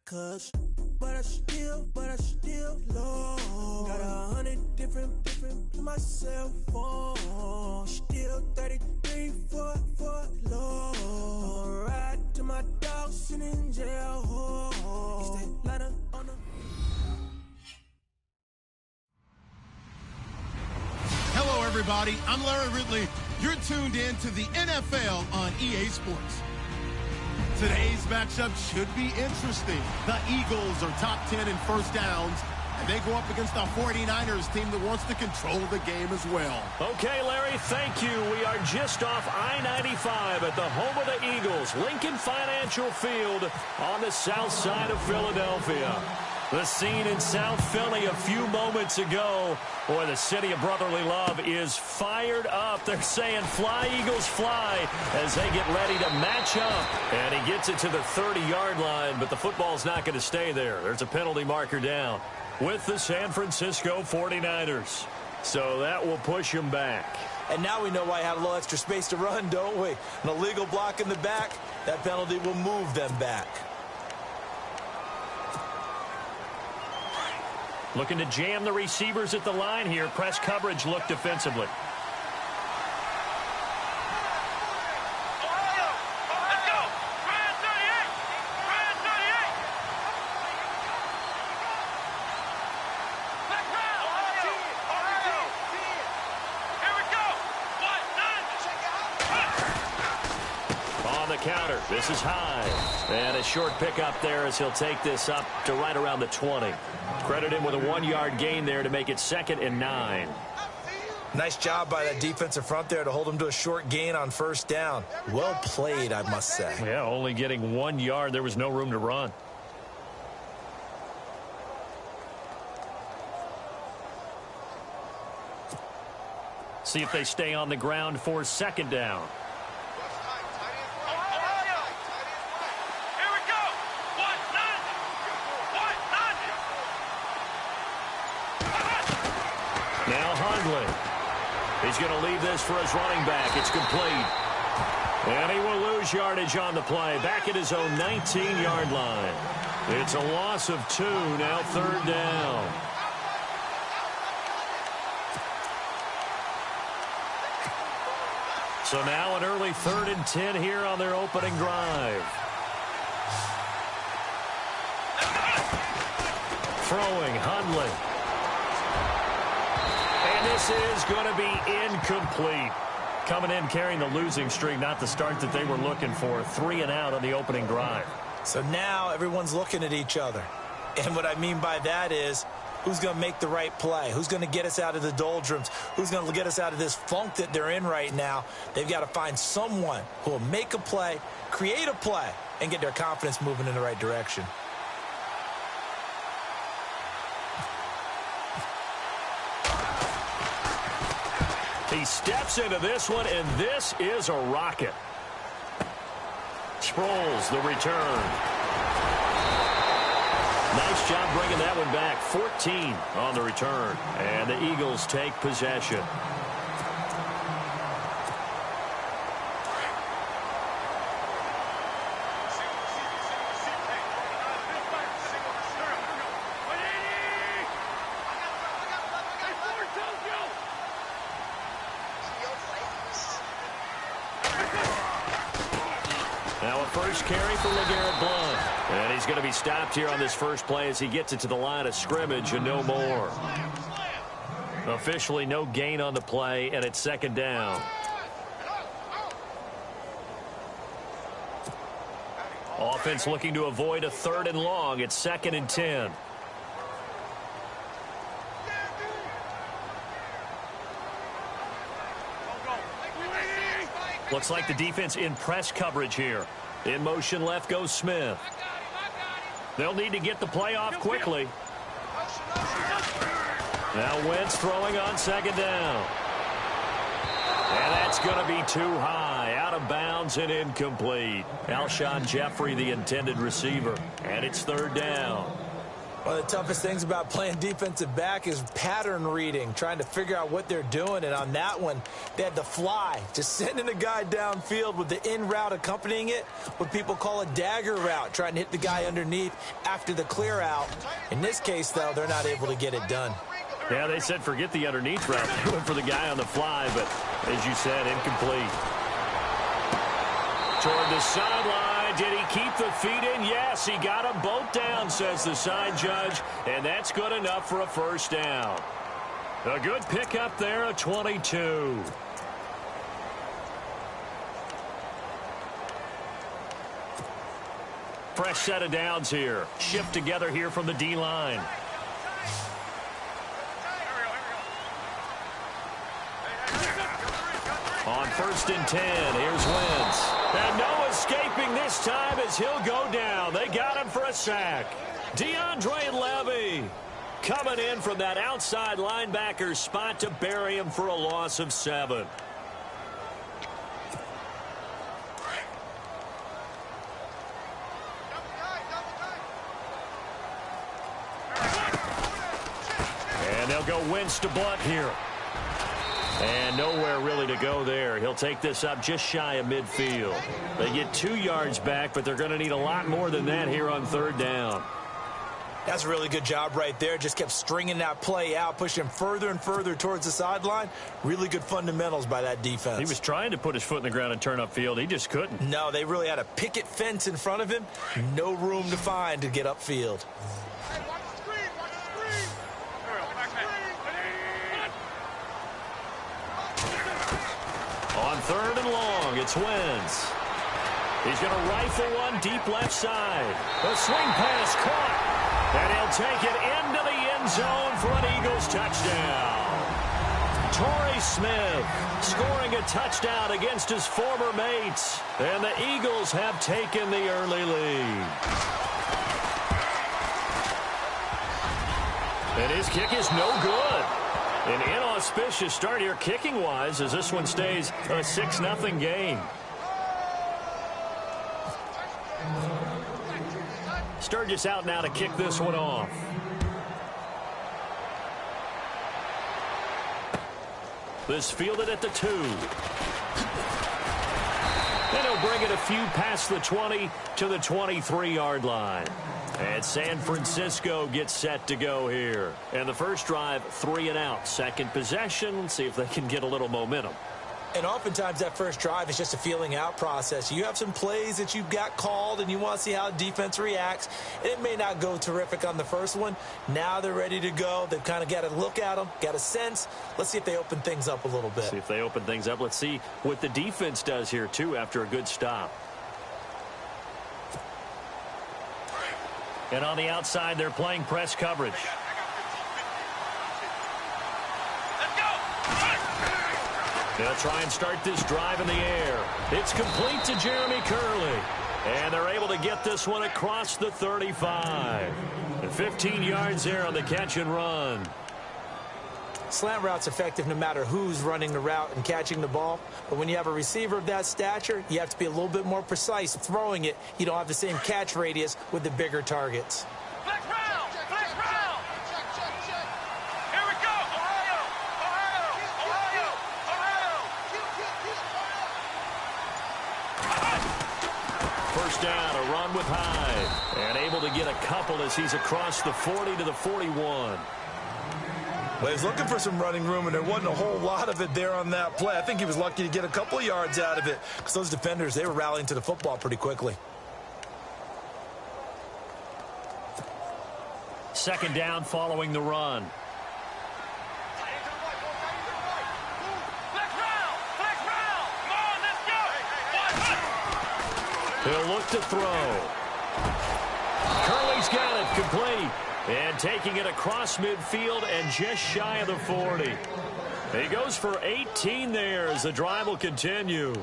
Cause, but I still love. Got 100 different in my cell phone. Still 33 for low. Ride to my dog sitting in jail. It's that ladder on the. Hello, everybody. I'm Larry Ridley. You're tuned in to the NFL on EA Sports. Today's matchup should be interesting. The Eagles are top 10 in first downs, and they go up against the 49ers team that wants to control the game as well. Okay, Larry, thank you. We are just off I-95 at the home of the Eagles, Lincoln Financial Field on the south side of Philadelphia. The scene in South Philly a few moments ago. Boy, the city of brotherly love is fired up. They're saying, fly, Eagles, fly, as they get ready to match up. And he gets it to the 30-yard line, but the football's not going to stay there. There's a penalty marker down with the San Francisco 49ers. So that will push him back. And now we know why he had a little extra space to run, don't we? An illegal block in the back, that penalty will move them back. Looking to jam the receivers at the line here. Press coverage look defensively. On the counter, this is high. And a short pickup there as he'll take this up to right around the 20. Credit him with a 1-yard gain there to make it 2nd and 9. Nice job by that defensive front there to hold him to a short gain on first down. Well played, I must say. Yeah, only getting 1 yard. There was no room to run. See if they stay on the ground for 2nd down. Now Hundley. He's going to leave this for his running back. It's complete. And he will lose yardage on the play. Back at his own 19-yard line. It's a loss of 2. Now 3rd down. So now an early 3rd and 10 here on their opening drive. Throwing Hundley. And this is going to be incomplete. Coming in carrying the losing streak, not the start that they were looking for. 3 and out on the opening drive. So now everyone's looking at each other. And what I mean by that is, who's going to make the right play? Who's going to get us out of the doldrums? Who's going to get us out of this funk that they're in right now? They've got to find someone who will make a play, create a play, and get their confidence moving in the right direction. He steps into this one, and this is a rocket. Sproles, the return. Nice job bringing that one back. 14 on the return. And the Eagles take possession. Now a first carry for LeGarrette Blount. And he's going to be stopped here on this first play as he gets it to the line of scrimmage and no more. Officially no gain on the play, and it's 2nd down. Offense looking to avoid a 3rd and long. It's 2nd and 10. Looks like the defense in press coverage here. In motion left goes Smith. They'll need to get the play off quickly. Now Wentz throwing on 2nd down. And that's going to be too high. Out of bounds and incomplete. Alshon Jeffrey, the intended receiver. And it's 3rd down. One of the toughest things about playing defensive back is pattern reading, trying to figure out what they're doing. And on that one, they had to fly, just sending a guy downfield with the in route accompanying it, what people call a dagger route, trying to hit the guy underneath after the clear out. In this case, though, they're not able to get it done. Yeah, they said forget the underneath route. They went for the guy on the fly, but as you said, incomplete. Toward the sideline. Did he keep the feet in? Yes, he got them both down, says the side judge, and that's good enough for a first down. A good pickup there, a 22. Fresh set of downs here. Shift together here from the D-line. On 1st and 10, here's Wentz. And no escaping this time as he'll go down. They got him for a sack. DeAndre Levy coming in from that outside linebacker spot to bury him for a loss of 7. And they'll go Wentz to Blunt here. And nowhere really to go there. He'll take this up just shy of midfield. They get 2 yards back, but they're going to need a lot more than that here on 3rd down. That's a really good job right there. Just kept stringing that play out, pushing him further and further towards the sideline. Really good fundamentals by that defense. He was trying to put his foot in the ground and turn upfield. He just couldn't. No, they really had a picket fence in front of him. No room to find to get upfield. On 3rd and long, it's Wentz. He's going to rifle one deep left side. The swing pass caught. And he'll take it into the end zone for an Eagles touchdown. Torrey Smith scoring a touchdown against his former mates. And the Eagles have taken the early lead. And his kick is no good. An inauspicious start here kicking-wise as this one stays a 6-0 game. Sturgis out now to kick this one off. This fielded at the 2. And he'll bring it a few past the 20 to the 23-yard line. And San Francisco gets set to go here. And the first drive, 3 and out. Second possession, let's see if they can get a little momentum. And oftentimes that first drive is just a feeling out process. You have some plays that you've got called and you want to see how defense reacts. And it may not go terrific on the first one. Now they're ready to go. They've kind of got to look at them, got a sense. Let's see if they open things up a little bit. See if they open things up. Let's see what the defense does here, too, after a good stop. And on the outside, they're playing press coverage. They'll try and start this drive in the air. It's complete to Jeremy Curley. And they're able to get this one across the 35. And 15 yards there on the catch and run. Slant route's effective no matter who's running the route and catching the ball. But when you have a receiver of that stature, you have to be a little bit more precise throwing it. You don't have the same catch radius with the bigger targets. Flex round! Flex round! Check. Here we go! Ohio! First down, a run with Hyde. And able to get a couple as he's across the 40 to the 41. Well, he was looking for some running room, and there wasn't a whole lot of it there on that play. I think he was lucky to get a couple of yards out of it because those defenders, they were rallying to the football pretty quickly. Second down following the run. He'll look to throw. Curley's got it complete. And taking it across midfield and just shy of the 40. He goes for 18 there as the drive will continue.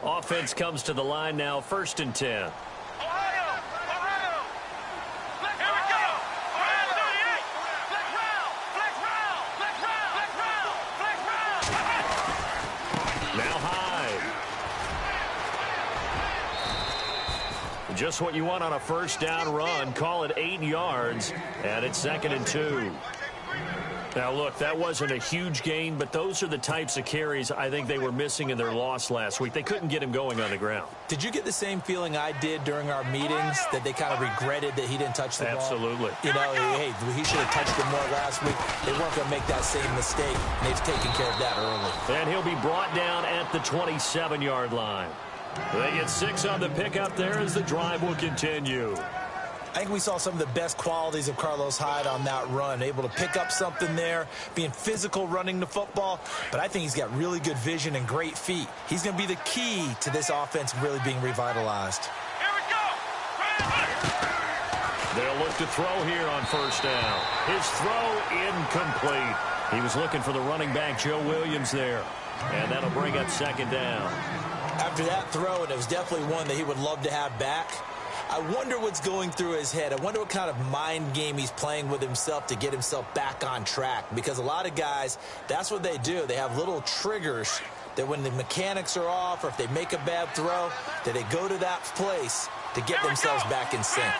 Offense comes to the line now, 1st and 10. Just what you want on a first down run. Call it 8 yards, and it's 2nd and 2. Now, look, that wasn't a huge gain, but those are the types of carries I think they were missing in their loss last week. They couldn't get him going on the ground. Did you get the same feeling I did during our meetings, that they kind of regretted that he didn't touch the ball? Absolutely. You know, hey, he should have touched it more last week. They weren't going to make that same mistake, and they've taken care of that early. And he'll be brought down at the 27-yard line. They get 6 on the pickup there as the drive will continue. I think we saw some of the best qualities of Carlos Hyde on that run. Able to pick up something there, being physical running the football. But I think he's got really good vision and great feet. He's going to be the key to this offense really being revitalized. Here we go. They'll look to throw here on first down. His throw incomplete. He was looking for the running back, Joe Williams, there. And that'll bring up 2nd down. After that throw, and it was definitely one that he would love to have back, I wonder what's going through his head. I wonder what kind of mind game he's playing with himself to get himself back on track. Because a lot of guys, that's what they do. They have little triggers that when the mechanics are off or if they make a bad throw, that they go to that place to get themselves back in sync.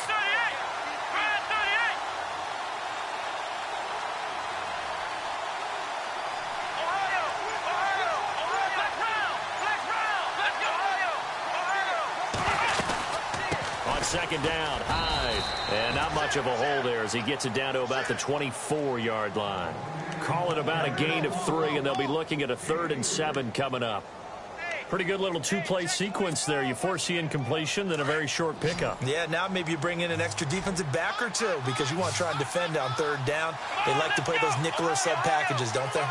Second down, Hyde. And not much of a hole there as he gets it down to about the 24-yard line. Call it about a gain of 3, and they'll be looking at a 3rd and 7 coming up. Pretty good little 2-play sequence there. You force the incompletion, then a very short pickup. Yeah, now maybe you bring in an extra defensive back or two because you want to try and defend on 3rd down. They like to play those nickel or sub packages, don't they?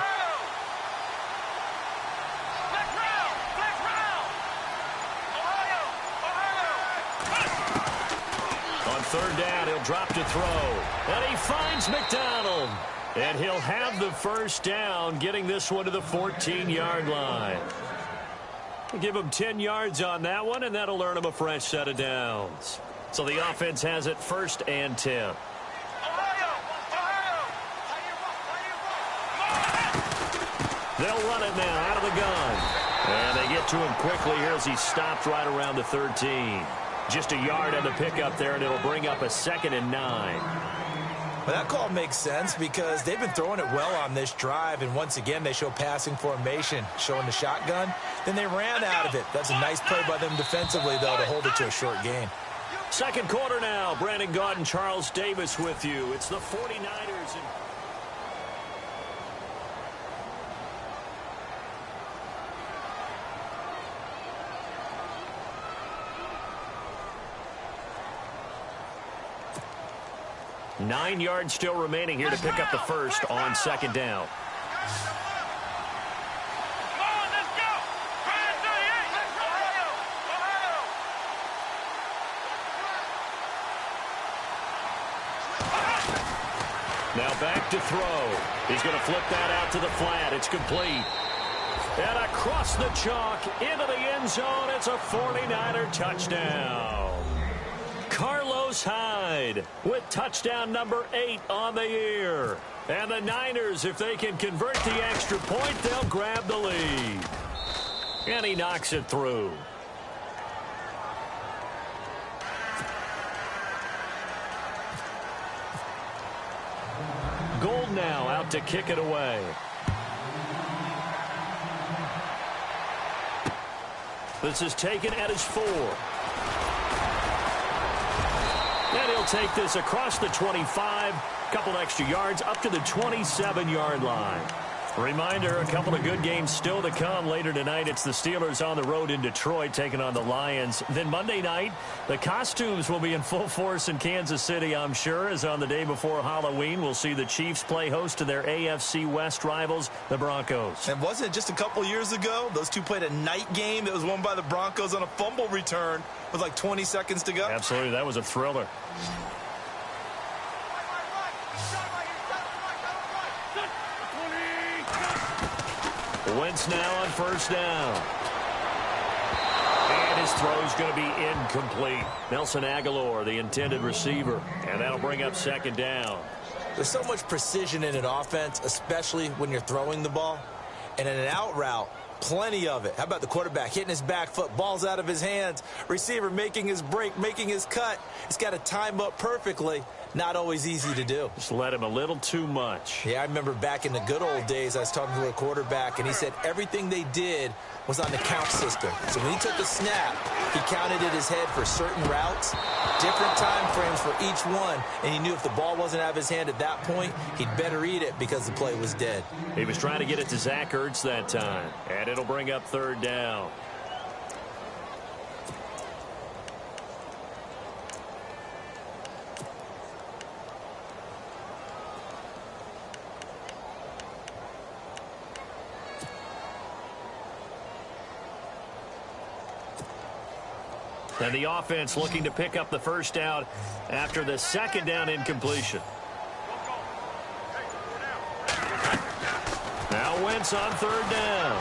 Third down, he'll drop to throw. And he finds McDonald. And he'll have the first down, getting this one to the 14-yard line. Give him 10 yards on that one, and that'll earn him a fresh set of downs. So the offense has it 1st and 10. They'll run it now out of the gun. And they get to him quickly here as he stopped right around the 13. Just a yard on the pickup there, and it'll bring up a 2nd and 9. Well, that call makes sense because they've been throwing it well on this drive, and once again they show passing formation, showing the shotgun. Then they ran out of it. That's a nice play by them defensively, though, to hold it to a short gain. Second quarter now. Brandon Gaudin, Charles Davis with you. It's the 49ers. And 9 yards still remaining here to pick up the first on 2nd down. Now back to throw. He's going to flip that out to the flat. It's complete. And across the chalk into the end zone. It's a 49er touchdown. Carlos Hyde with touchdown number 8 on the year. And the Niners, if they can convert the extra point, they'll grab the lead. And he knocks it through. Gold now out to kick it away. This is taken at his 4. And he'll take this across the 25, couple extra yards up to the 27-yard line. Reminder, a couple of good games still to come. Later tonight, it's the Steelers on the road in Detroit taking on the Lions. Then Monday night, the costumes will be in full force in Kansas City, I'm sure, as on the day before Halloween, we'll see the Chiefs play host to their AFC West rivals, the Broncos. And wasn't it just a couple years ago, those two played a night game that was won by the Broncos on a fumble return with like 20 seconds to go? Absolutely, that was a thriller. Wentz now on first down. And his throw's going to be incomplete. Nelson Aguilar, the intended receiver. And that'll bring up 2nd down. There's so much precision in an offense, especially when you're throwing the ball. And in an out route, Plenty of it. How about the quarterback hitting his back foot, balls out of his hands, receiver making his break, making his cut. He's got to time up perfectly. Not always easy to do. Just let him a little too much. Yeah, I remember back in the good old days, I was talking to a quarterback, and he said everything they did was on the count system. So when he took the snap, he counted in his head for certain routes, different time frames for each one, and he knew if the ball wasn't out of his hand at that point, he'd better eat it because the play was dead. He was trying to get it to Zach Ertz that time, and it'll bring up third down. And the offense looking to pick up the first down after the second down incompletion. Now Wentz on third down.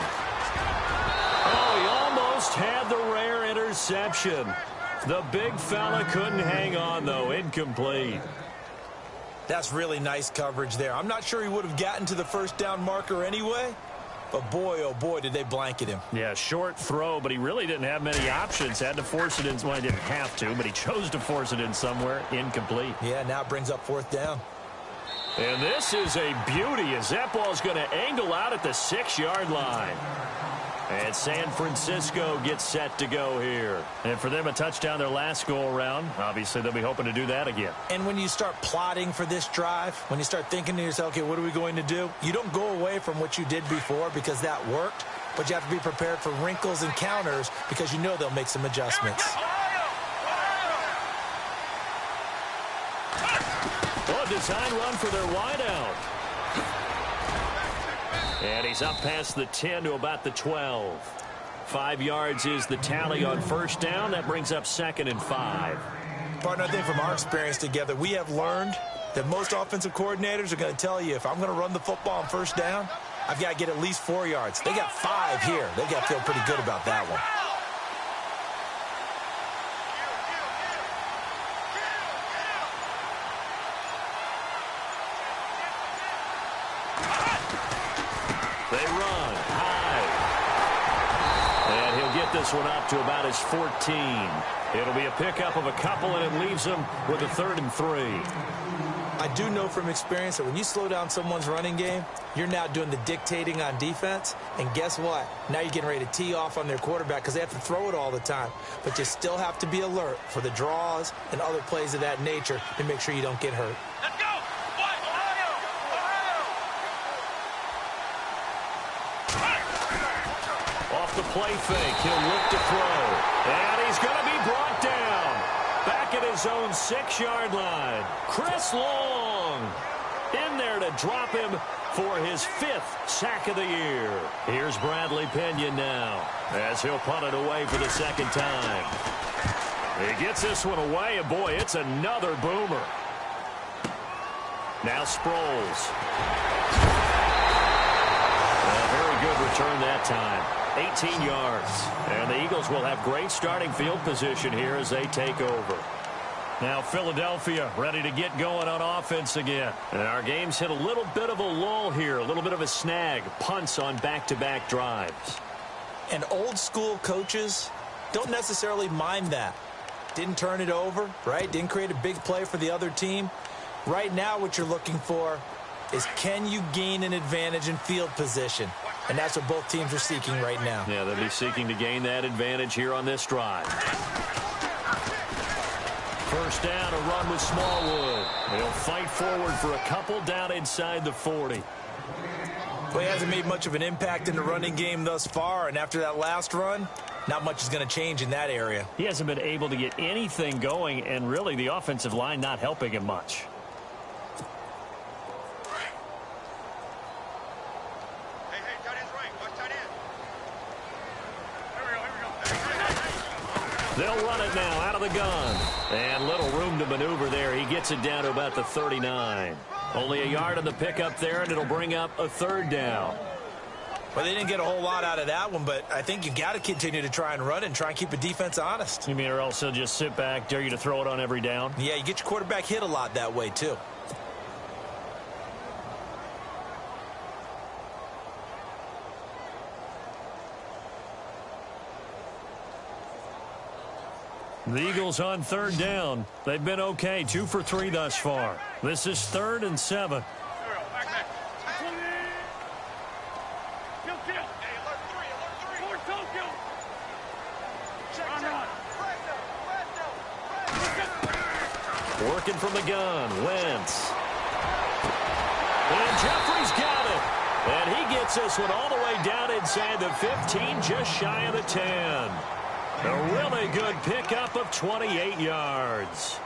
Oh, he almost had the rare interception. The big fella couldn't hang on, though. Incomplete. That's really nice coverage there. I'm not sure he would have gotten to the first down marker anyway. But boy, oh boy, did they blanket him. Yeah, short throw, but he really didn't have many options. Had to force it in. Well, he didn't have to, but he chose to force it in somewhere. Incomplete. Yeah, now it brings up fourth down. And this is a beauty as that ball is going to angle out at the 6-yard line. And San Francisco gets set to go here. And for them, a touchdown their last go-around. Obviously, they'll be hoping to do that again. And when you start plotting for this drive, when you start thinking to yourself, okay, what are we going to do? You don't go away from what you did before because that worked, but you have to be prepared for wrinkles and counters because you know they'll make some adjustments. Oh, design run for their wideout. And he's up past the 10 to about the 12. 5 yards is the tally on first down. That brings up 2nd and 5. Partner, I think from our experience together, we have learned that most offensive coordinators are going to tell you, if I'm going to run the football on first down, I've got to get at least 4 yards. They got 5 here. They've got to feel pretty good about that one. They run high. And he'll get this one up to about his 14. It'll be a pickup of a couple, and it leaves him with a 3rd and 3. I do know from experience that when you slow down someone's running game, you're now doing the dictating on defense. And guess what? Now you're getting ready to tee off on their quarterback because they have to throw it all the time. But you still have to be alert for the draws and other plays of that nature to make sure you don't get hurt. Let's go! Off the play fake, he'll look to throw. And he's going to be brought down. Back at his own 6-yard line. Chris Long in there to drop him for his 5th sack of the year. Here's Bradley Pinion now as he'll punt it away for the second time. He gets this one away, and boy, it's another boomer. Now Sproles. A very good return that time. 18 yards. And the Eagles will have great starting field position here as they take over. Now Philadelphia ready to get going on offense again. And our game's hit a little bit of a lull here, a little bit of a snag. Punts on back-to-back drives. And old school coaches don't necessarily mind that. Didn't turn it over, right? Didn't create a big play for the other team. Right now what you're looking for is, can you gain an advantage in field position? And that's what both teams are seeking right now. Yeah, they'll be seeking to gain that advantage here on this drive. First down, a run with Smallwood. They'll fight forward for a couple down inside the 40. Well, he hasn't made much of an impact in the running game thus far, and after that last run, not much is going to change in that area. He hasn't been able to get anything going, and really the offensive line not helping him much. They'll run it now out of the gun. And little room to maneuver there. He gets it down to about the 39. Only a yard on the pickup there, and it'll bring up a 3rd down. Well, they didn't get a whole lot out of that one, but I think you've got to continue to try and run and try and keep the defense honest. You mean, or else he'll just sit back, dare you to throw it on every down? Yeah, you get your quarterback hit a lot that way, too. The Eagles on third down. They've been okay, 2 for 3 thus far. This is 3rd and 7. Working from the gun, Wentz. And Jeffrey's got it. And he gets this one all the way down inside the 15, just shy of the 10. A really good pickup of 28 yards.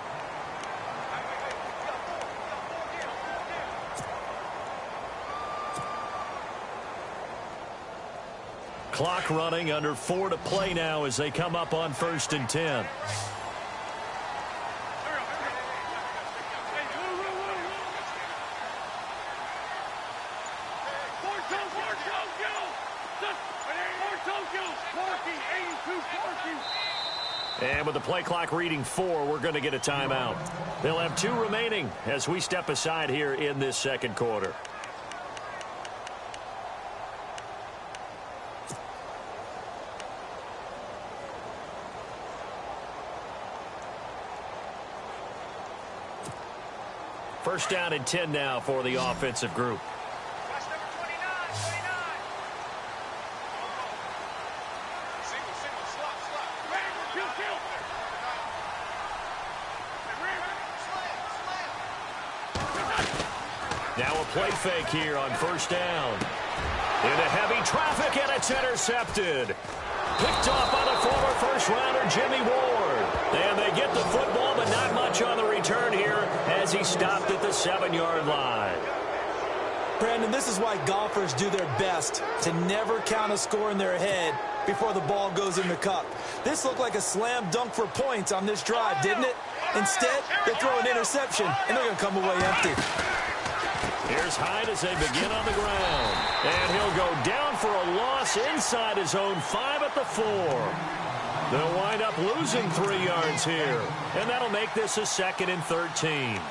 Clock running, under 4 to play now as they come up on 1st and 10. And with the play clock reading 4, we're going to get a timeout. They'll have 2 remaining as we step aside here in this second quarter. First down and 10 now for the offensive group. Now a play fake here on first down. Into heavy traffic, and it's intercepted. Picked off by the former first-rounder Jimmy Ward. And they get the football, but not much on the return here as he stopped at the 7-yard line. Brandon, this is why golfers do their best to never count a score in their head before the ball goes in the cup. This looked like a slam dunk for points on this drive, didn't it? Instead, they throw an interception, and they're going to come away empty. Here's Hyde as they begin on the ground. And he'll go down for a loss inside his own 5 at the 4. They'll wind up losing 3 yards here. And that'll make this a 2nd and 13.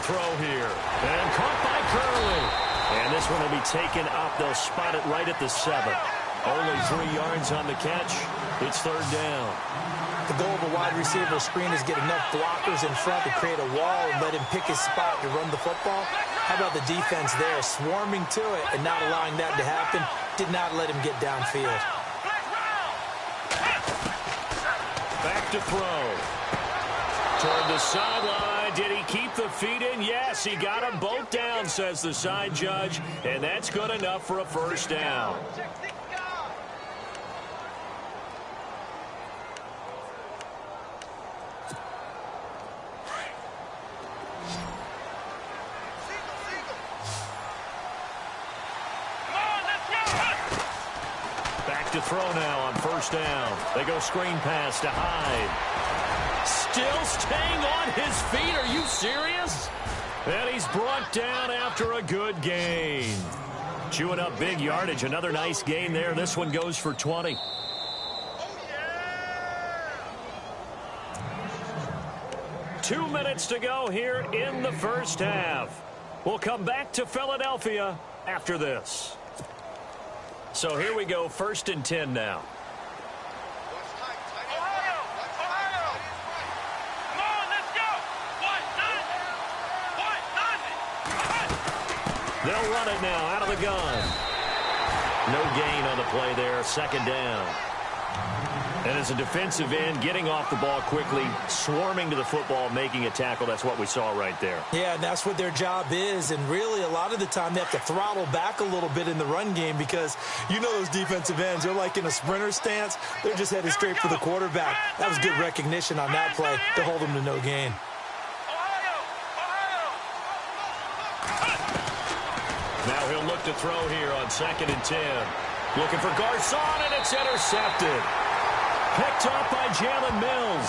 Throw here. And caught by Curley. And this one will be taken up. They'll spot it right at the 7. Only 3 yards on the catch. It's 3rd down. The goal of a wide receiver screen is get enough blockers in front to create a wall and let him pick his spot to run the football. How about the defense there, swarming to it and not allowing that to happen? Did not let him get downfield. Back to throw. Toward the sideline. Did he keep the feet in? Yes, he got them both down, says the side judge. And that's good enough for a first down. Back to throw now on first down. They go screen pass to Hyde. Still staying on his feet. Are you serious? And he's brought down after a good gain. Chewing up big yardage. Another nice gain there. This one goes for 20. Oh, yeah! 2 minutes to go here in the first half. We'll come back to Philadelphia after this. So here we go. 1st and 10 now. They'll run it now out of the gun. No gain on the play there. 2nd down. And as a defensive end, getting off the ball quickly, swarming to the football, making a tackle. That's what we saw right there. Yeah, that's what their job is. And really, a lot of the time, they have to throttle back a little bit in the run game because you know those defensive ends, they're like in a sprinter stance. They're just headed straight for the quarterback. That was good recognition on that play to hold them to no gain. Now he'll look to throw here on 2nd and 10. Looking for Garcon, and it's intercepted. Picked off by Jalen Mills.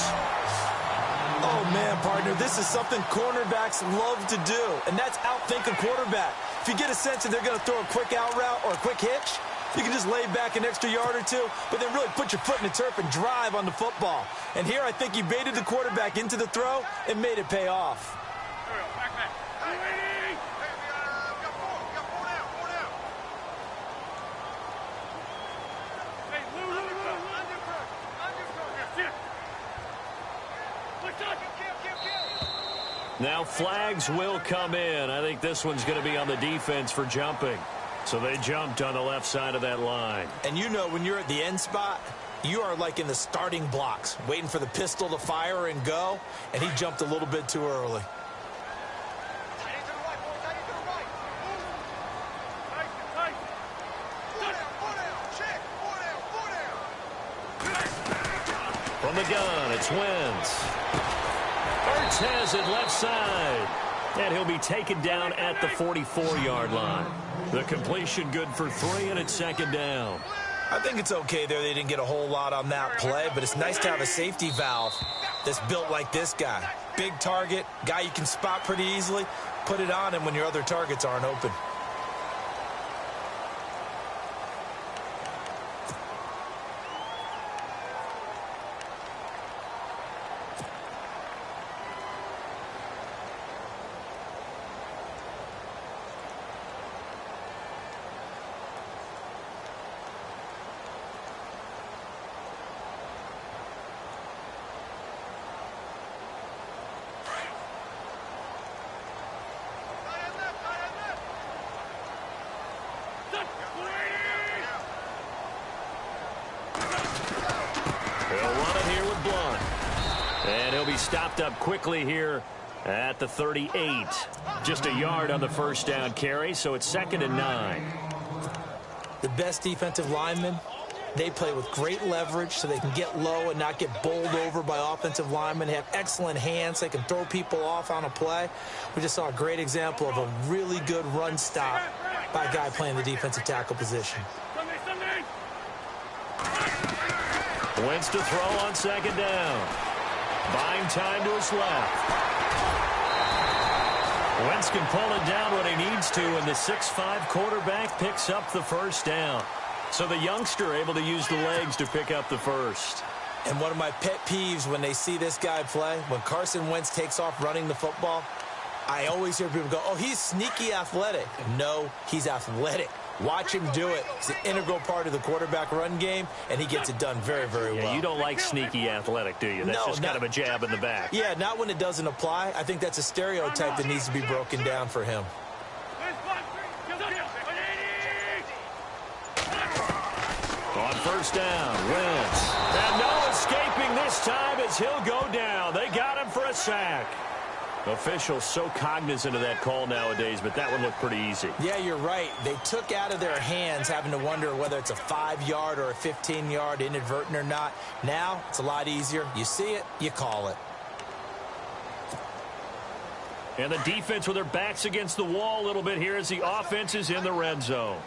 Oh, man, partner, this is something cornerbacks love to do, and that's outthink a quarterback. If you get a sense that they're going to throw a quick out route or a quick hitch, You can just lay back an extra yard or two, but then really put your foot in the turf and drive on the football. And here I think he baited the quarterback into the throw and made it pay off. Now flags will come in. I think this one's going to be on the defense for jumping. So they jumped on the left side of that line. And you know when you're at the end spot, you are like in the starting blocks, waiting for the pistol to fire and go, and he jumped a little bit too early. From the gun, it's Wentz. Ertz has it left side. And he'll be taken down at the 44-yard line. The completion good for 3, and it's second down. I think it's okay there. They didn't get a whole lot on that play, but it's nice to have a safety valve that's built like this guy. Big target, guy you can spot pretty easily. Put it on him when your other targets aren't open. Stopped up quickly here at the 38. Just a yard on the first down carry, so it's 2nd and 9. The best defensive linemen, they play with great leverage so they can get low and not get bowled over by offensive linemen. They have excellent hands. They can throw people off on a play. We just saw a great example of a really good run stop by a guy playing the defensive tackle position. Wentz to throw on 2nd down. Buying time to his left. Wentz can pull it down when he needs to, and the 6'5" quarterback picks up the first down. So the youngster able to use the legs to pick up the first. And one of my pet peeves when they see this guy play, when Carson Wentz takes off running the football, I always hear people go, oh, he's sneaky athletic. No, he's athletic. Watch him do it. It's an integral part of the quarterback run game, and he gets it done very, very well. Yeah, you don't like sneaky athletic, do you? That's just kind of a jab in the back. Yeah, not when it doesn't apply. I think that's a stereotype that needs to be broken down for him. On first down, Wentz. And no escaping this time as he'll go down. They got him for a sack. Officials so cognizant of that call nowadays, but that one looked pretty easy. Yeah, you're right. They took out of their hands having to wonder whether it's a 5-yard or a 15-yard inadvertent or not. Now, it's a lot easier. You see it, you call it. And the defense with their backs against the wall a little bit here as the offense is in the red zone.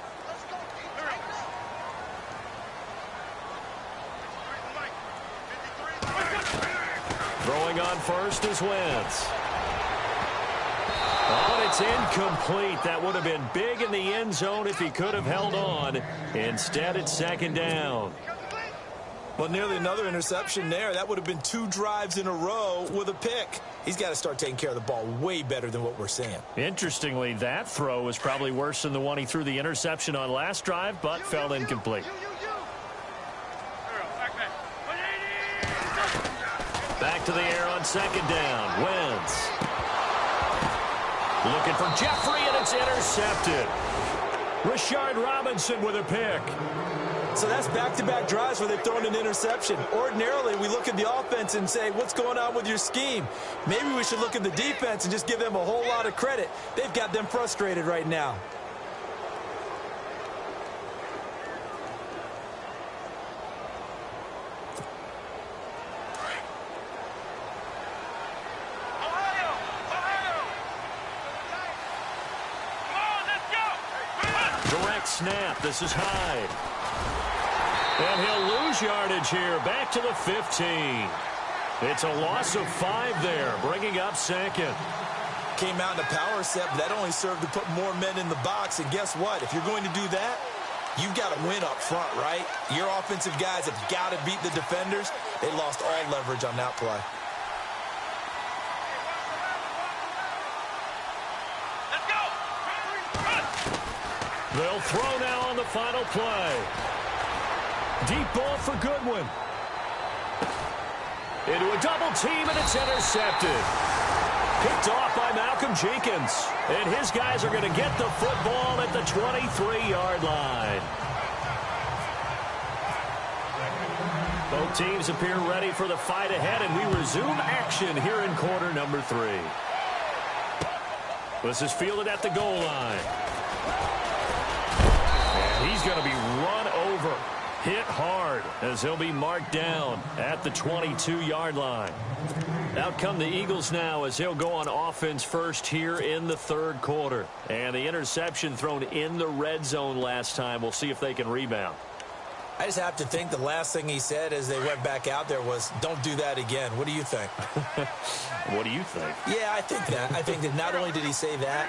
Throwing on first is Wentz. Oh, and it's incomplete. That would have been big in the end zone if he could have held on. Instead, it's 2nd down. Well, nearly another interception there. That would have been 2 drives in a row with a pick. He's got to start taking care of the ball way better than what we're seeing. Interestingly, that throw was probably worse than the one he threw the interception on last drive, but fell incomplete. Back to the air on 2nd down. Wentz. Looking for Jeffrey, and it's intercepted. Rashard Robinson with a pick. So that's back-to-back drives where they've thrown an interception. Ordinarily, we look at the offense and say, what's going on with your scheme? Maybe we should look at the defense and just give them a whole lot of credit. They've got them frustrated right now. Snap. This is Hyde. And he'll lose yardage here. Back to the 15. It's a loss of 5 there, bringing up 2nd. Came out in a power set, but that only served to put more men in the box. And guess what? If you're going to do that, you've got to win up front, right? Your offensive guys have got to beat the defenders. They lost all leverage on that play. Let's go. They'll throw now on the final play. Deep ball for Goodwin. Into a double team, and it's intercepted. Picked off by Malcolm Jenkins. And his guys are going to get the football at the 23-yard line. Both teams appear ready for the fight ahead, and we resume action here in quarter number 3. This is fielded at the goal line. And he's going to be run over. Hit hard as he'll be marked down at the 22-yard line. Out come the Eagles now as he'll go on offense first here in the third quarter. And the interception thrown in the red zone last time. We'll see if they can rebound. I just have to think the last thing he said as they went back out there was, don't do that again. What do you think? What do you think? Yeah, I think that. I think that not only did he say that,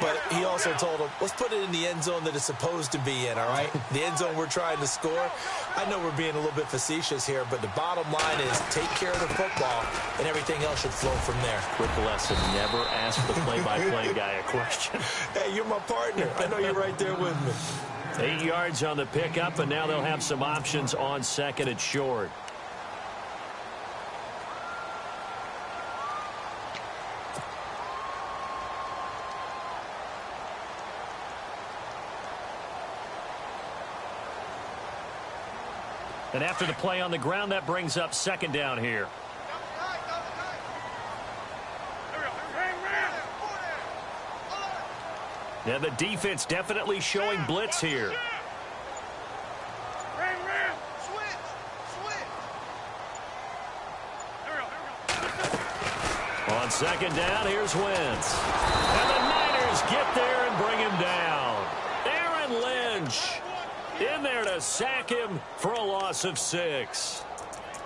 but he also told him, let's put it in the end zone that it's supposed to be in, all right? The end zone we're trying to score. I know we're being a little bit facetious here, but the bottom line is take care of the football, and everything else should flow from there. Quick lesson, never ask the play-by-play guy a question. Hey, you're my partner. I know you're right there with me. 8 yards on the pickup, and now they'll have some options on second and short. And after the play on the ground, that brings up second down here. Now the defense definitely showing blitz here. On second down, here's Wentz. And the Niners get there and bring him down. Aaron Lynch in there to sack him for a loss of 6.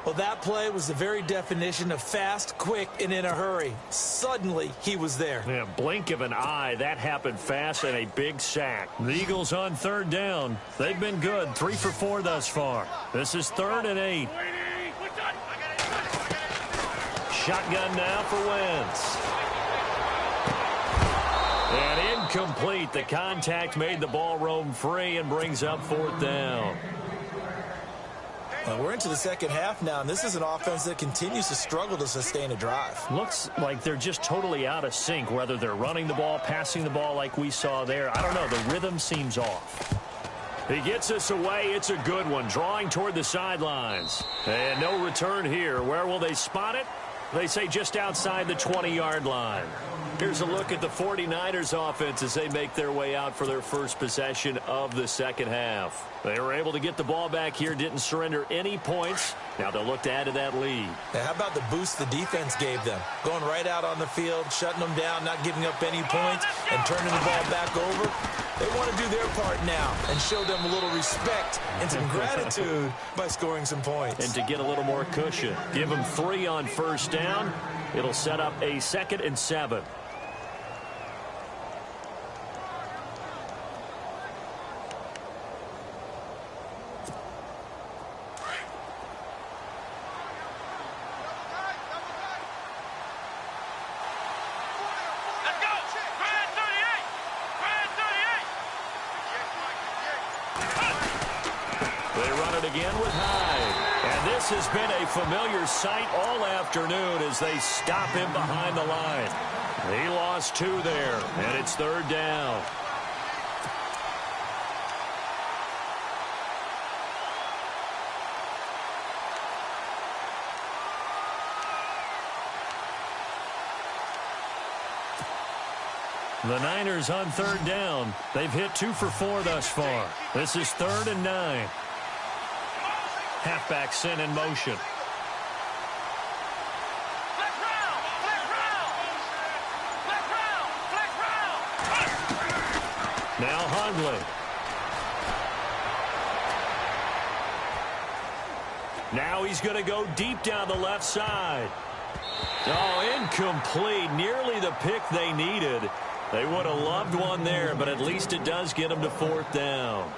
Well, that play was the very definition of fast, quick, and in a hurry. Suddenly, he was there. Yeah, blink of an eye. That happened fast and a big sack. The Eagles on third down. They've been good. 3 for 4 thus far. This is 3rd and 8. Shotgun now for Wentz. And incomplete. The contact made the ball roam free and brings up 4th down. Well, we're into the second half now, and this is an offense that continues to struggle to sustain a drive. Looks like they're just totally out of sync, whether they're running the ball, passing the ball like we saw there. I don't know. The rhythm seems off. He gets us away. It's a good one, drawing toward the sidelines. And no return here. Where will they spot it? They say just outside the 20-yard line. Here's a look at the 49ers offense as they make their way out for their first possession of the second half. They were able to get the ball back here, didn't surrender any points. Now they'll look to add to that lead. Now, how about the boost the defense gave them? Going right out on the field, shutting them down, not giving up any points, and turning the ball back over. They want to do their part now and show them a little respect and some gratitude by scoring some points. And to get a little more cushion. Give them 3 on first down. It'll set up a 2nd and 7. Again with Hyde. And this has been a familiar sight all afternoon as they stop him behind the line. He lost 2 there, and it's 3rd down. The Niners on 3rd down. They've hit 2 for 4 thus far. This is 3rd and 9. Halfback sent in motion. Now Hundley. Now he's going to go deep down the left side. Oh, incomplete. Nearly the pick they needed. They would have loved one there, but at least it does get them to 4th down.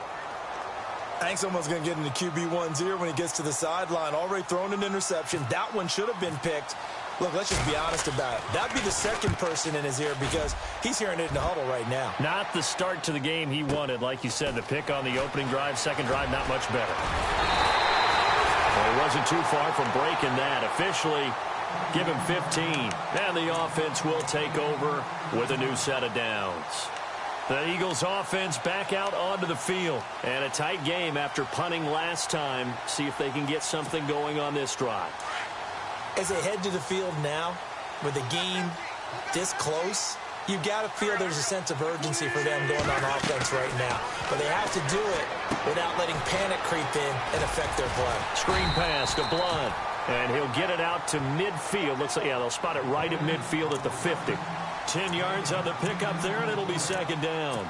I think someone's going to get into QB1's ear when he gets to the sideline. Already thrown an interception. That one should have been picked. Look, let's just be honest about it. That'd be the second person in his ear because he's hearing it in the huddle right now. Not the start to the game he wanted. Like you said, the pick on the opening drive, second drive, not much better. Well, he wasn't too far from breaking that. Officially, give him 15. And the offense will take over with a new set of downs. The Eagles offense back out onto the field. And a tight game after punting last time. See if they can get something going on this drive. As they head to the field now, with the game this close, you've got to feel there's a sense of urgency for them going on offense right now. But they have to do it without letting panic creep in and affect their play. Screen pass to Blunt. And he'll get it out to midfield. Looks like, yeah, they'll spot it right at midfield at the 50. 10 yards on the pickup there, and it'll be second down.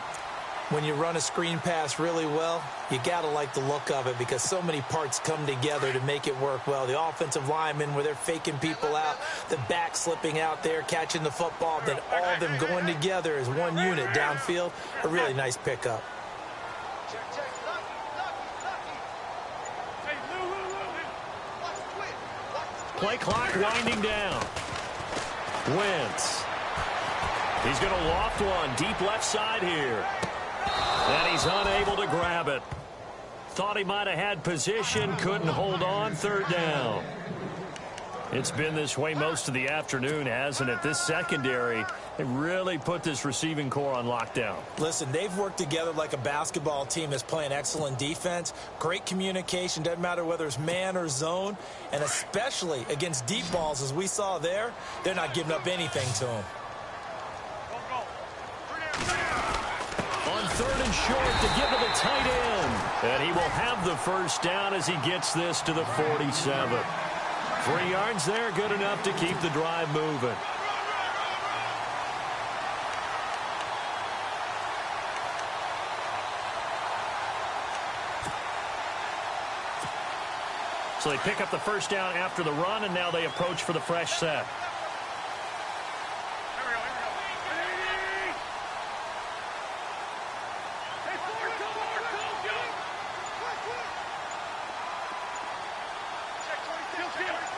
When you run a screen pass really well, you got to like the look of it because so many parts come together to make it work well. The offensive linemen, where they're faking people out, the back slipping out there, catching the football, then all of them going together as one unit downfield. A really nice pickup. Play clock winding down. Wentz. He's going to loft one deep left side here. And he's unable to grab it. Thought he might have had position, couldn't hold on, third down. It's been this way most of the afternoon, hasn't it? This secondary, they really put this receiving core on lockdown. Listen, they've worked together like a basketball team that's playing excellent defense. Great communication, doesn't matter whether it's man or zone. And especially against deep balls, as we saw there, they're not giving up anything to them. On third and short to give to the tight end. And he will have the first down as he gets this to the 47. 3 yards there, good enough to keep the drive moving. So they pick up the first down after the run, and now they approach for the fresh set.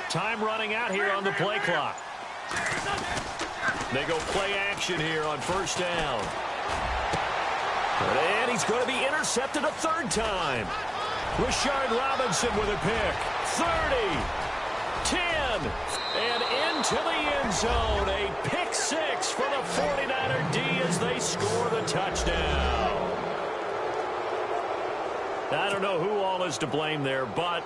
Time running out here on the play clock. They go play action here on first down. And he's going to be intercepted a third time. Rashard Robinson with a pick. 30, 10, and into the end zone. A pick six for the 49er D as they score the touchdown. I don't know who all is to blame there, but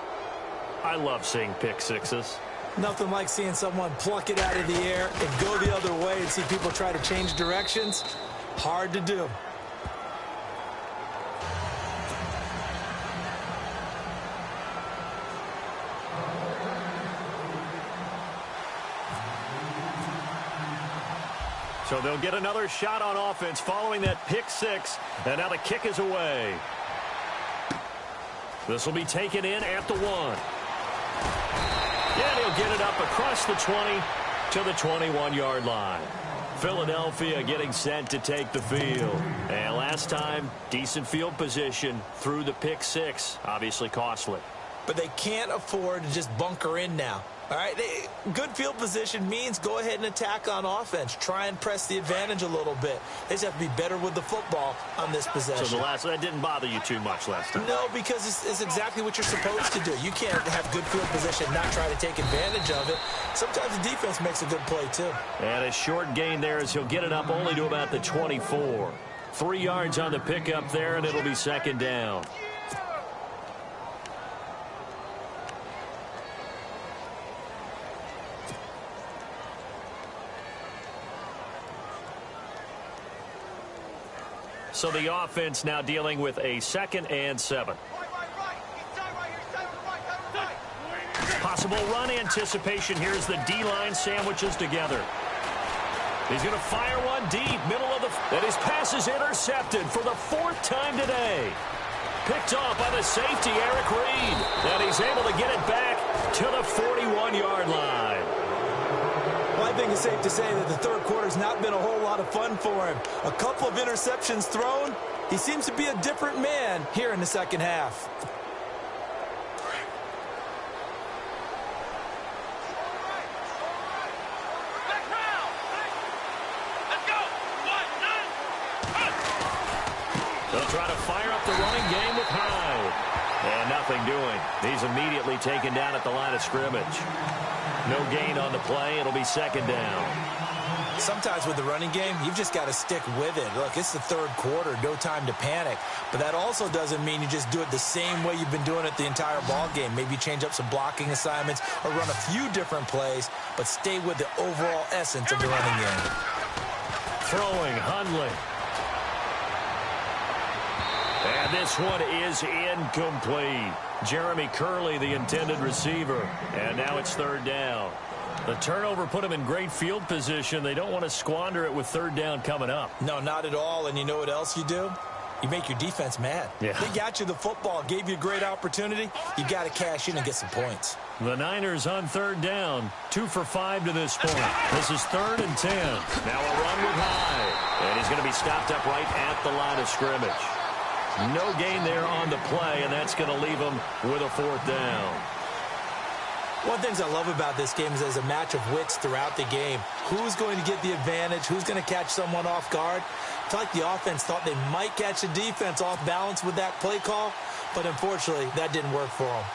I love seeing pick sixes. Nothing like seeing someone pluck it out of the air and go the other way and see people try to change directions. Hard to do. So they'll get another shot on offense following that pick six, and now the kick is away. This will be taken in at the 1. And he'll get it up across the 20 to the 21-yard line. Philadelphia getting set to take the field. And last time, decent field position through the pick six. Obviously costly. But they can't afford to just bunker in now. All right, good field position means go ahead and attack on offense. Try and press the advantage a little bit. They just have to be better with the football on this possession. So that didn't bother you too much last time? No, because it's exactly what you're supposed to do. You can't have good field position and not try to take advantage of it. Sometimes the defense makes a good play, too. And a short gain there as he'll get it up only to about the 24. 3 yards on the pickup there, and it'll be second down. So the offense now dealing with a 2nd and 7. Possible run anticipation. Here's the D-line sandwiches together. He's going to fire one deep, middle of the... And his pass is intercepted for the 4th time today. Picked off by the safety, Eric Reed. And he's able to get it back to the 41-yard line. Well, I think it's safe to say that the third quarter's not been a whole lot of fun for him. A couple of interceptions thrown, He seems to be a different man here in the second half. They'll try to fire up the running game with Hyde. And nothing doing. He's immediately taken down at the line of scrimmage. No gain on the play. It'll be second down. Sometimes with the running game, you've just got to stick with it. Look, it's the third quarter. No time to panic. But that also doesn't mean you just do it the same way you've been doing it the entire ball game. Maybe change up some blocking assignments or run a few different plays, but stay with the overall essence of the running game. Throwing, Hundley. And this one is incomplete. Jeremy Curley, the intended receiver. And now it's third down. The turnover put them in great field position. They don't want to squander it with third down coming up. No, not at all. And you know what else you do? You make your defense mad. Yeah. They got you the football, gave you a great opportunity. You got to cash in and get some points. The Niners on third down. 2 for 5 to this point. This is 3rd and 10. Now a run with Hyde. And he's going to be stopped up right at the line of scrimmage. No gain there on the play, and that's going to leave them with a 4th down. One of the things I love about this game is there's a match of wits throughout the game. Who's going to get the advantage? Who's going to catch someone off guard? I feel like the offense thought they might catch the defense off balance with that play call, but unfortunately, that didn't work for them.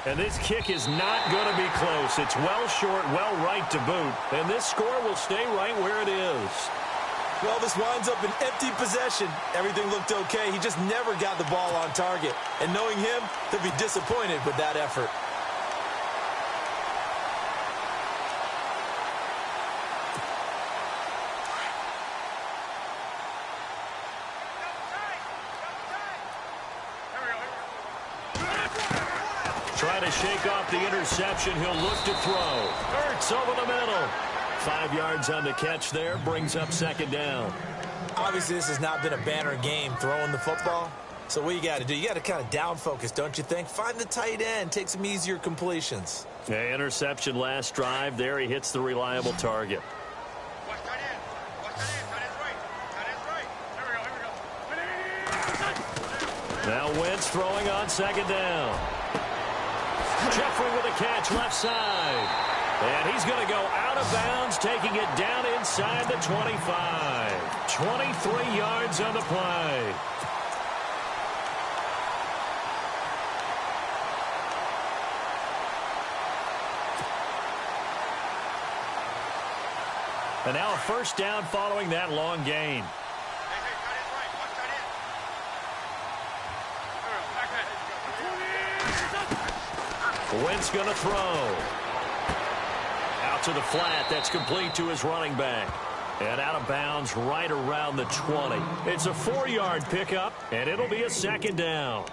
And this kick is not going to be close. It's well short, well right to boot. And this score will stay right where it is. Well, this winds up an empty possession. Everything looked okay. He just never got the ball on target. And knowing him, he'll be disappointed with that effort. Trying to shake off the interception. He'll look to throw. Ertz over the middle. 5 yards on the catch there. Brings up second down. Obviously, this has not been a banner game throwing the football. So what you got to do, you got to kind of down focus, don't you think? Find the tight end. Take some easier completions. Yeah, interception last drive. There he hits the reliable target. Watch tight end. Watch tight end. Tight end's right. Tight end's right. Here we go. Now Wentz throwing on second down. Jeffrey with a catch left side. And he's going to go out of bounds, taking it down inside the 25. 23 yards on the play. And now a first down following that long gain. Wentz going to throw. Out to the flat. That's complete to his running back. And out of bounds right around the 20. It's a 4-yard pickup, and it'll be a second down.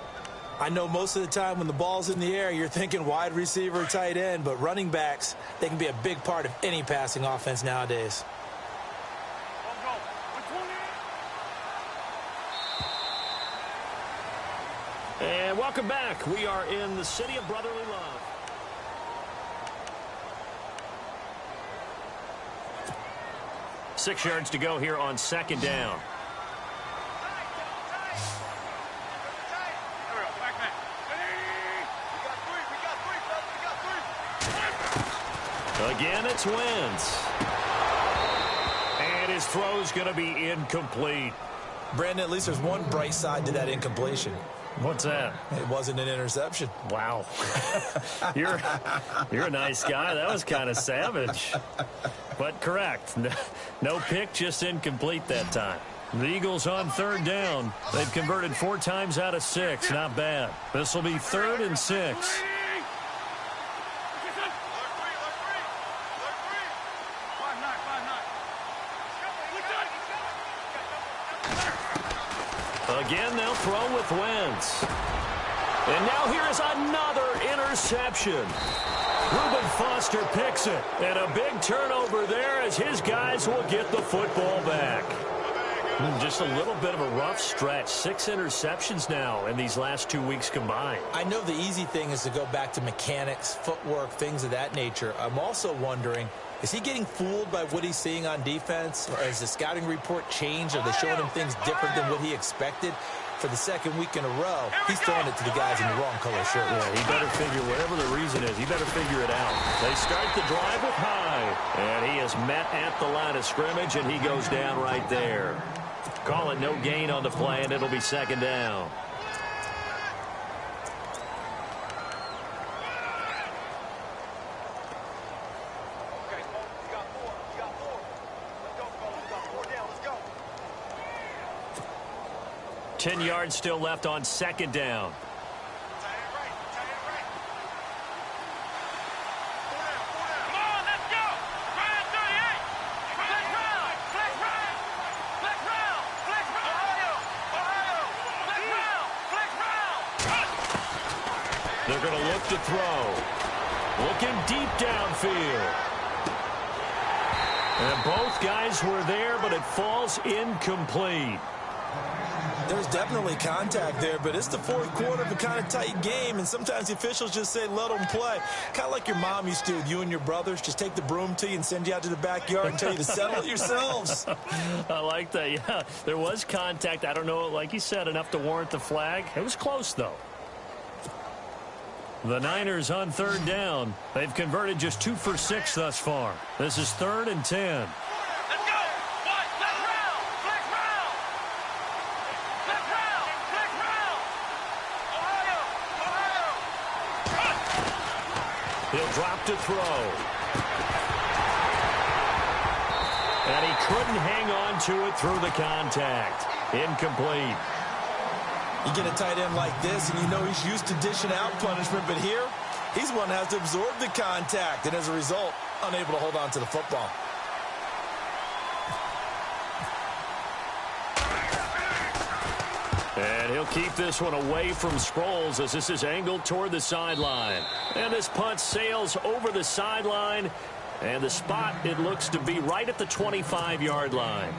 I know most of the time when the ball's in the air, you're thinking wide receiver, tight end, but running backs, they can be a big part of any passing offense nowadays. And welcome back. We are in the city of brotherly love. Six yards to go here on second down. Again, it's Wentz. And his throw's going to be incomplete. Brandon, at least there's one bright side to that incompletion. What's that? It wasn't an interception. Wow. You're a nice guy. That was kind of savage. But correct. No pick, just incomplete that time. The Eagles on third down. They've converted 4 times out of 6. Not bad. This will be 3rd and 6. Again, they'll throw with Wentz. And now here is another interception. Reuben Foster picks it. And a big turnover there as his guys will get the football back. Just a little bit of a rough stretch. 6 interceptions now in these last 2 weeks combined. I know the easy thing is to go back to mechanics, footwork, things of that nature. I'm also wondering, is he getting fooled by what he's seeing on defense? Or has the scouting report changed? Are they showing him things different than what he expected? For the second week in a row, he's throwing it to the guys in the wrong color shirt. Yeah, he better figure, whatever the reason is, he better figure it out. They start the drive with High, and he is met at the line of scrimmage, and he goes down right there. Call it no gain on the play, and it'll be second down. Okay, you got 4. You got 4. Let's go, fellas. We got 4 down. Let's go. 10 yards still left on second down. Tight end right. Tight end right. 4 down. 4 down. Come on, let's go. Ryan 38. Flex round. Flex right. Flex round. Flex round. Ohio. Ohio. Flex round. Flex round. They're going to look to throw. Looking deep downfield. And both guys were there, but it falls incomplete. There's definitely contact there, but it's the fourth quarter of a kind of tight game, and sometimes the officials just say, let them play. Kind of like your mom used to with you and your brothers. Just take the broom to you and send you out to the backyard and tell you to settle it yourselves. I like that, yeah. There was contact. I don't know, like you said, enough to warrant the flag. It was close, though. The Niners on third down. They've converted just 2 for 6 thus far. This is 3rd and 10. Let's go. What? Flex round. Flex round. Flex round. Flex round. Ohio. Ohio. He'll drop to throw. And he couldn't hang on to it through the contact. Incomplete. You get a tight end like this, and you know he's used to dishing out punishment, but here, he's one that has to absorb the contact, and as a result, unable to hold on to the football. And he'll keep this one away from Sproles as this is angled toward the sideline. And this punt sails over the sideline, and the spot, it looks to be right at the 25-yard line.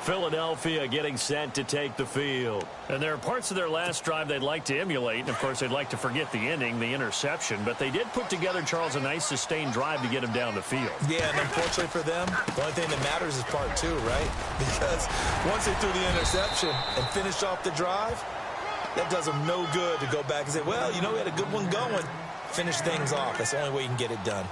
Philadelphia getting set to take the field. And there are parts of their last drive they'd like to emulate. And, of course, they'd like to forget the ending, the interception. But they did put together, Charles, a nice sustained drive to get him down the field. Yeah, and unfortunately for them, the only thing that matters is part 2, right? Because once they threw the interception and finished off the drive, that does them no good to go back and say, well, you know, we had a good one going. Finish things off. That's the only way you can get it done.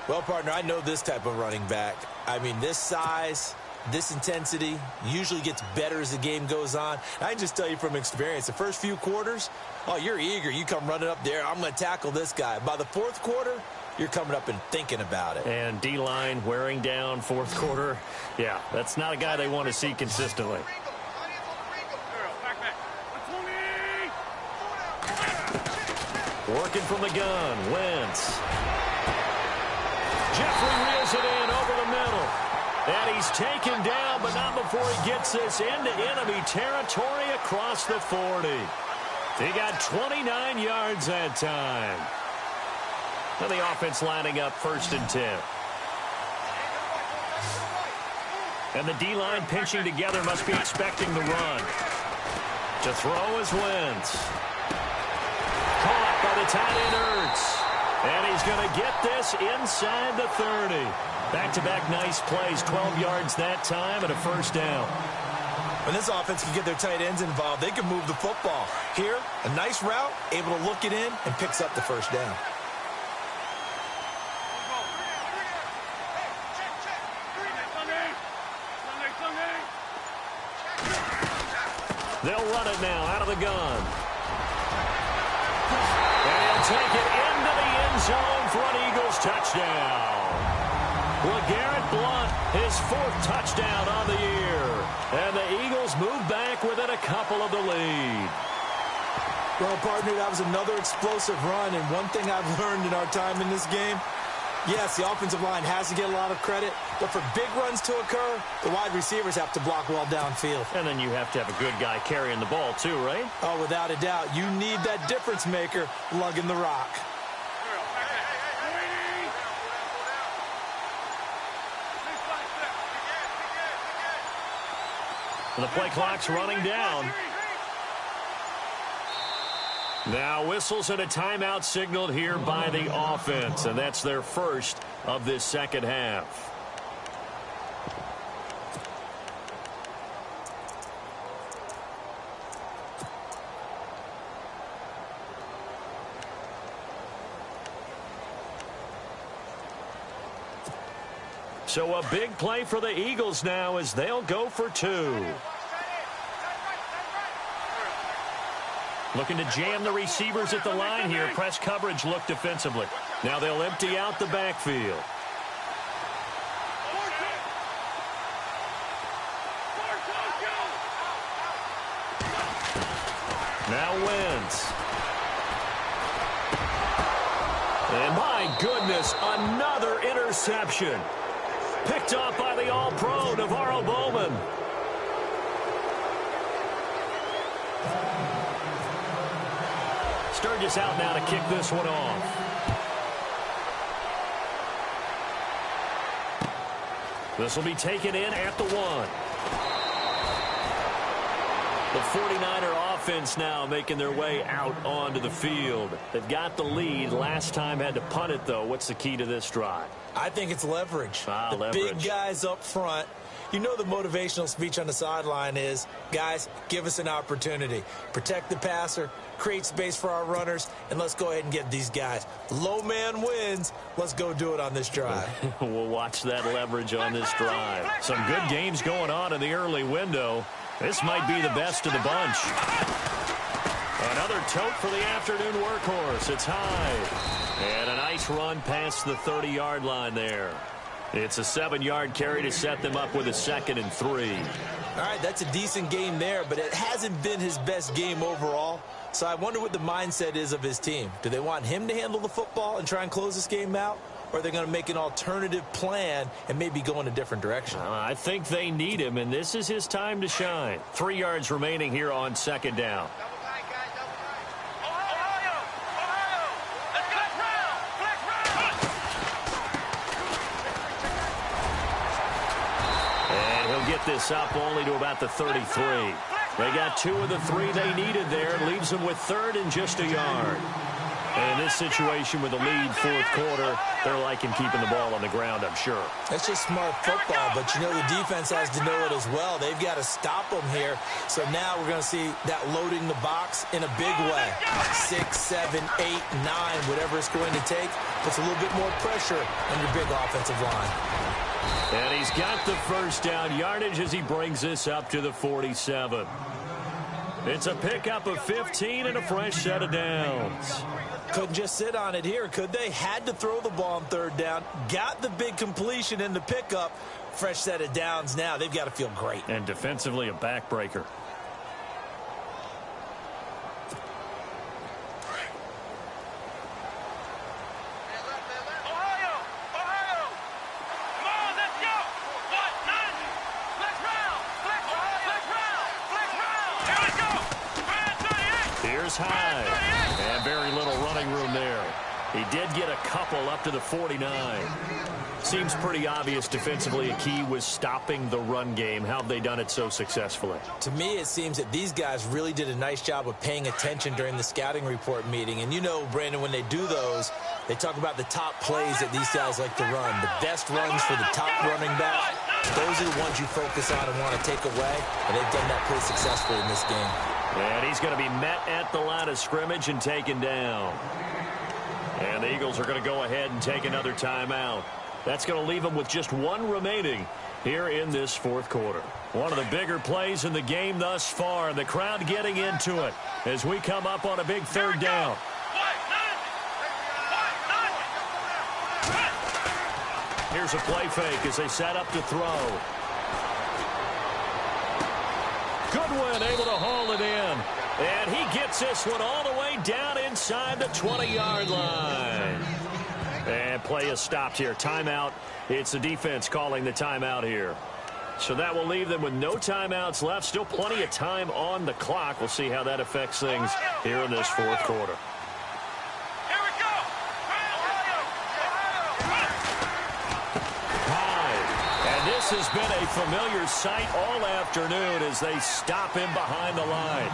Well, partner, I know this type of running back. I mean, this size, this intensity usually gets better as the game goes on. I can just tell you from experience, the first few quarters, oh, you're eager. You come running up there, I'm going to tackle this guy. By the fourth quarter, you're coming up and thinking about it. And D-line wearing down fourth quarter. Yeah, that's not a guy they want to see consistently. Working from the gun, Wentz. Jeffrey reels it in over the middle. And he's taken down, but not before he gets this into enemy territory across the 40. He got 29 yards that time. And the offense lining up 1st and 10. And the D-line pinching together, must be expecting the run. To throw is Wentz. Caught by the tight end Ertz. And he's going to get this inside the 30. Back-to-back nice plays, 12 yards that time and a 1st down. When this offense can get their tight ends involved, they can move the football. Here, a nice route, able to look it in, and picks up the 1st down. They'll run it now out of the gun. And he'll take it into the end zone for an Eagles touchdown. LeGarrette Blount, his 4th touchdown on the year. And the Eagles move back within a couple of the lead. Well, partner, that was another explosive run, and one thing I've learned in our time in this game, yes, the offensive line has to get a lot of credit, but for big runs to occur, the wide receivers have to block well downfield. And then you have to have a good guy carrying the ball too, right? Oh, without a doubt. You need that difference maker lugging the rock. The play clock's running down. Now whistles and a timeout signaled here by the offense, and that's their first of this second half. So a big play for the Eagles now as they'll go for two. Looking to jam the receivers at the line here. Press coverage look defensively. Now they'll empty out the backfield. Now Wentz. And my goodness, another interception. Picked off by the All-Pro, Navarro Bowman. Sturgis out now to kick this one off. This will be taken in at the 1. The 49er offense now making their way out onto the field. They've got the lead. Last time had to punt it, though. What's the key to this drive? I think it's leverage. Leverage. Big guys up front. You know the motivational speech on the sideline is, guys, give us an opportunity. Protect the passer, create space for our runners, and let's go ahead and get these guys. Low man wins. Let's go do it on this drive. We'll watch that leverage on this drive. Some good games going on in the early window. This might be the best of the bunch. Another tote for the afternoon workhorse. It's high. And a nice run past the 30-yard line there. It's a 7-yard carry to set them up with a 2nd and 3. All right, that's a decent game there, but it hasn't been his best game overall. So I wonder what the mindset is of his team. Do they want him to handle the football and try and close this game out? Or are they going to make an alternative plan and maybe go in a different direction? I think they need him, and this is his time to shine. 3 yards remaining here on 2nd down. And he'll get this up only to about the 33. They got 2 of the 3 they needed there. It leaves them with 3rd and just a yard. And in this situation with the lead 4th quarter, they're liking keeping the ball on the ground, I'm sure. That's just smart football, but you know the defense has to know it as well. They've got to stop them here. So now we're going to see that loading the box in a big way. 6, 7, 8, 9, whatever it's going to take, puts a little bit more pressure on your big offensive line. And he's got the first down yardage as he brings this up to the 47. It's a pickup of 15 and a fresh set of downs. Couldn't just sit on it here, could they? Had to throw the ball on 3rd down. Got the big completion in the pickup. Fresh set of downs now. They've got to feel great. And defensively a backbreaker. Here's high. And very little running room there. He did get a couple up to the 49. Seems pretty obvious defensively a key was stopping the run game. How have they done it so successfully? To me, it seems that these guys really did a nice job of paying attention during the scouting report meeting. And you know, Brandon, when they do those, they talk about the top plays that these guys like to run. The best runs for the top running back. Those are the ones you focus on and want to take away. And they've done that pretty successfully in this game. And he's going to be met at the line of scrimmage and taken down. And the Eagles are going to go ahead and take another timeout. That's going to leave them with just 1 remaining here in this 4th quarter. One of the bigger plays in the game thus far. The crowd getting into it as we come up on a big 3rd down. Here's a play fake as they set up to throw. Goodwin able to haul it in. And he gets this one all the way down inside the 20-yard line. And play is stopped here. Timeout. It's the defense calling the timeout here. So that will leave them with no timeouts left. Still plenty of time on the clock. We'll see how that affects things here in this 4th quarter. This has been a familiar sight all afternoon as they stop him behind the line.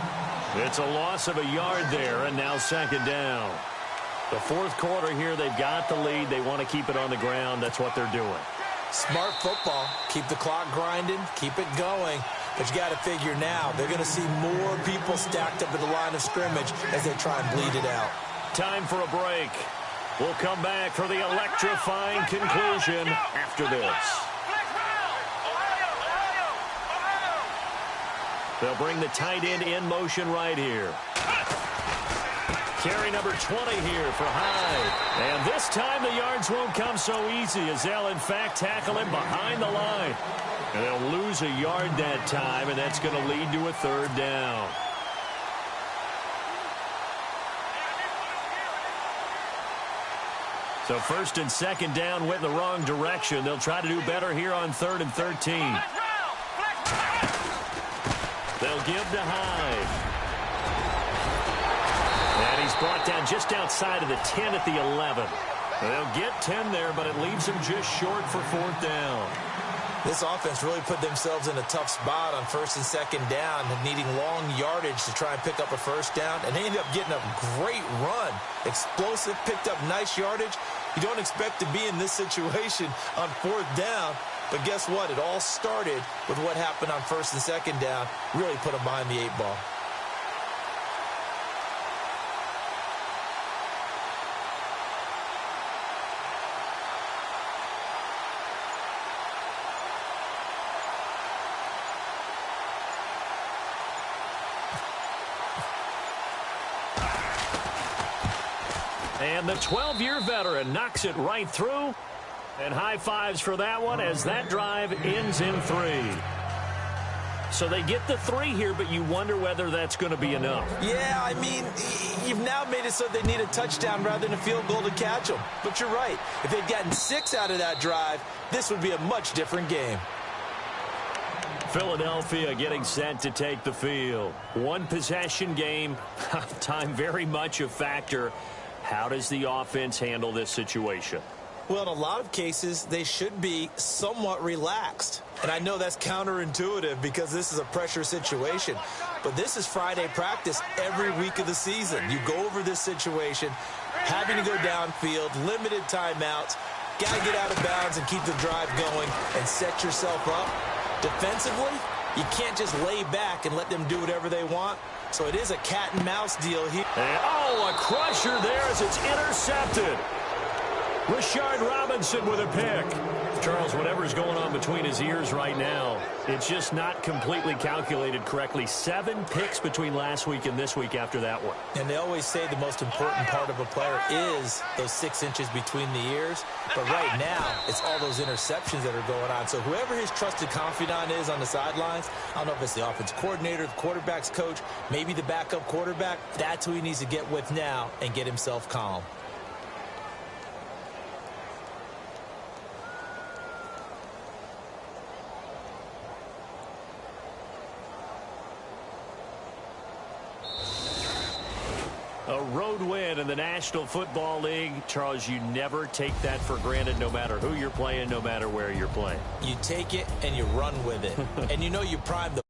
It's a loss of a yard there, and now second down. The fourth quarter here, they've got the lead. They want to keep it on the ground. That's what they're doing. Smart football. Keep the clock grinding. Keep it going. But you got to figure now, they're going to see more people stacked up at the line of scrimmage as they try and bleed it out. Time for a break. We'll come back for the electrifying conclusion after this. They'll bring the tight end in motion right here. Carry number 20 here for Hyde. And this time the yards won't come so easy as they'll, in fact, tackle him behind the line. And they'll lose a yard that time, and that's going to lead to a third down. So first and second down went in the wrong direction. They'll try to do better here on 3rd and 13. They'll give to Hyde. And he's brought down just outside of the 10 at the 11. They'll get 10 there, but it leaves him just short for 4th down. This offense really put themselves in a tough spot on 1st and 2nd down, needing long yardage to try and pick up a 1st down, and they ended up getting a great run. Explosive, picked up nice yardage. You don't expect to be in this situation on 4th down, but guess what? It all started with what happened on 1st and 2nd down. Really put them behind the 8 ball. And the 12-year veteran knocks it right through. And high fives for that one as that drive ends in 3. So they get the 3 here, but you wonder whether that's going to be enough. Yeah, I mean, you've now made it so they need a touchdown rather than a field goal to catch them. But you're right. If they'd gotten 6 out of that drive, this would be a much different game. Philadelphia getting set to take the field. One possession game. Time very much a factor. How does the offense handle this situation? Well, in a lot of cases, they should be somewhat relaxed. And I know that's counterintuitive because this is a pressure situation. But this is Friday practice every week of the season. You go over this situation, having to go downfield, limited timeouts, got to get out of bounds and keep the drive going and set yourself up. Defensively, you can't just lay back and let them do whatever they want. So it is a cat and mouse deal here. And, a crusher there as it's intercepted. Rashard Robinson with a pick. Charles, whatever's going on between his ears right now, it's just not completely calculated correctly. 7 picks between last week and this week after that one. And they always say the most important part of a player is those 6 inches between the ears. But right now, it's all those interceptions that are going on. So whoever his trusted confidant is on the sidelines, I don't know if it's the offense coordinator, the quarterback's coach, maybe the backup quarterback, that's who he needs to get with now and get himself calm. A road win in the National Football League. Charles, you never take that for granted no matter who you're playing, no matter where you're playing. You take it and you run with it. And you know you prime the